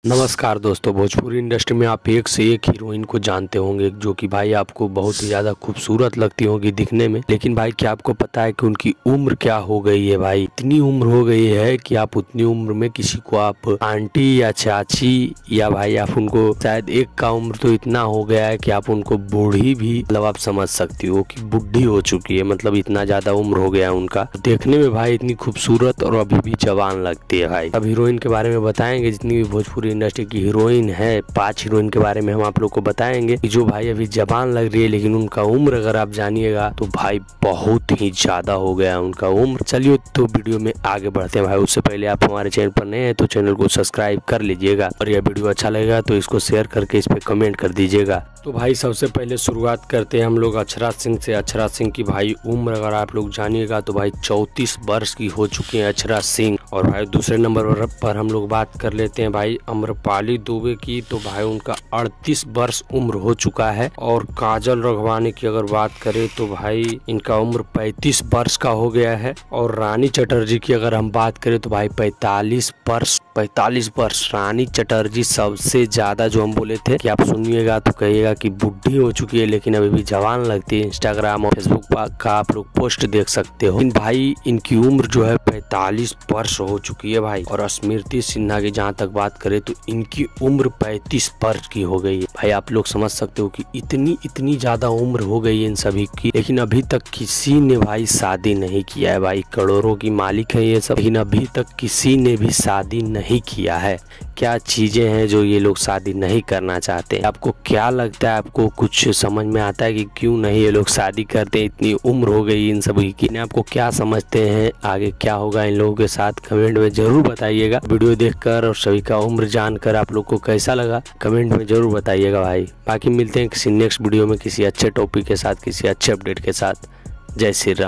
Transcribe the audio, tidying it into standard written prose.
नमस्कार दोस्तों, भोजपुरी इंडस्ट्री में आप एक से एक हीरोइन को जानते होंगे जो कि भाई आपको बहुत ही ज़्यादा खूबसूरत लगती होगी दिखने में। लेकिन भाई क्या आपको पता है कि उनकी उम्र क्या हो गई है? भाई इतनी उम्र हो गई है कि आप उतनी उम्र में किसी को आप आंटी या चाची या भाई आप उनको शायद एक का उम्र तो इतना हो गया है कि आप उनको बूढ़ी भी मतलब आप समझ सकती हो कि बुढ़ी हो चुकी है। मतलब इतना ज़्यादा उम्र हो गया उनका। देखने में भाई इतनी खूबसूरत और अभी भी जवान लगती है। भाई अब हीरोइन के बारे में बताएंगे, जितनी भी भोजपुरी इंडस्ट्री की हीरोइन है 5 हीरोइन के बारे में हम आप लोग को बताएंगे कि जो भाई अभी जवान लग रही है, लेकिन उनका उम्र अगर आप जानिएगा तो भाई बहुत ही ज्यादा हो गया है उनका उम्र। चलिए तो वीडियो में आगे बढ़ते हैं भाई। उससे पहले आप हमारे चैनल पर नए हैं तो चैनल को सब्सक्राइब कर लीजिएगा, और यह वीडियो अच्छा लगेगा तो इसको शेयर करके इस पे कमेंट कर दीजिएगा। तो भाई सबसे पहले शुरुआत करते हैं हम लोग अक्षरा सिंह से। अक्षरा सिंह की भाई उम्र अगर आप लोग जानिएगा तो भाई 34 वर्ष की हो चुकी है अक्षरा सिंह। और भाई दूसरे नंबर पर हम लोग बात कर लेते हैं भाई अम्रपाली दुबे की। तो भाई उनका 38 वर्ष उम्र हो चुका है। और काजल राघवानी की अगर बात करें तो भाई इनका उम्र 35 वर्ष का हो गया है। और रानी चटर्जी की अगर हम बात करें तो भाई 45 वर्ष। रानी चटर्जी सबसे ज्यादा जो हम बोले थे कि आप सुनिएगा तो कहिएगा कि बुढ़ी हो चुकी है, लेकिन अभी भी जवान लगती है। इंस्टाग्राम और फेसबुक का आप लोग पोस्ट देख सकते हो। इन भाई इनकी उम्र जो है 45 वर्ष हो चुकी है भाई। और स्मृति सिन्हा की जहाँ तक बात करें तो इनकी उम्र 35 वर्ष की हो गई है। भाई आप लोग समझ सकते हो कि इतनी ज्यादा उम्र हो गई है इन सभी की, लेकिन अभी तक किसी ने भाई शादी नहीं किया है। भाई करोड़ों की मालिक है ये सब, लेकिन अभी तक किसी ने भी शादी नहीं किया है। क्या चीजें हैं जो ये लोग शादी नहीं करना चाहते? आपको क्या लगता है? आपको कुछ समझ में आता है कि क्यों नहीं ये लोग शादी करते? इतनी उम्र हो गई इन सभी की। आपको क्या समझते हैं आगे क्या होगा इन लोगों के साथ? कमेंट में जरूर बताइएगा। वीडियो देखकर और सभी का उम्र जानकर आप लोग को कैसा लगा कमेंट में जरूर बताइएगा भाई। बाकी मिलते हैं किसी नेक्स्ट वीडियो में किसी अच्छे टॉपिक के साथ, किसी अच्छे अपडेट के साथ। जय श्री राम।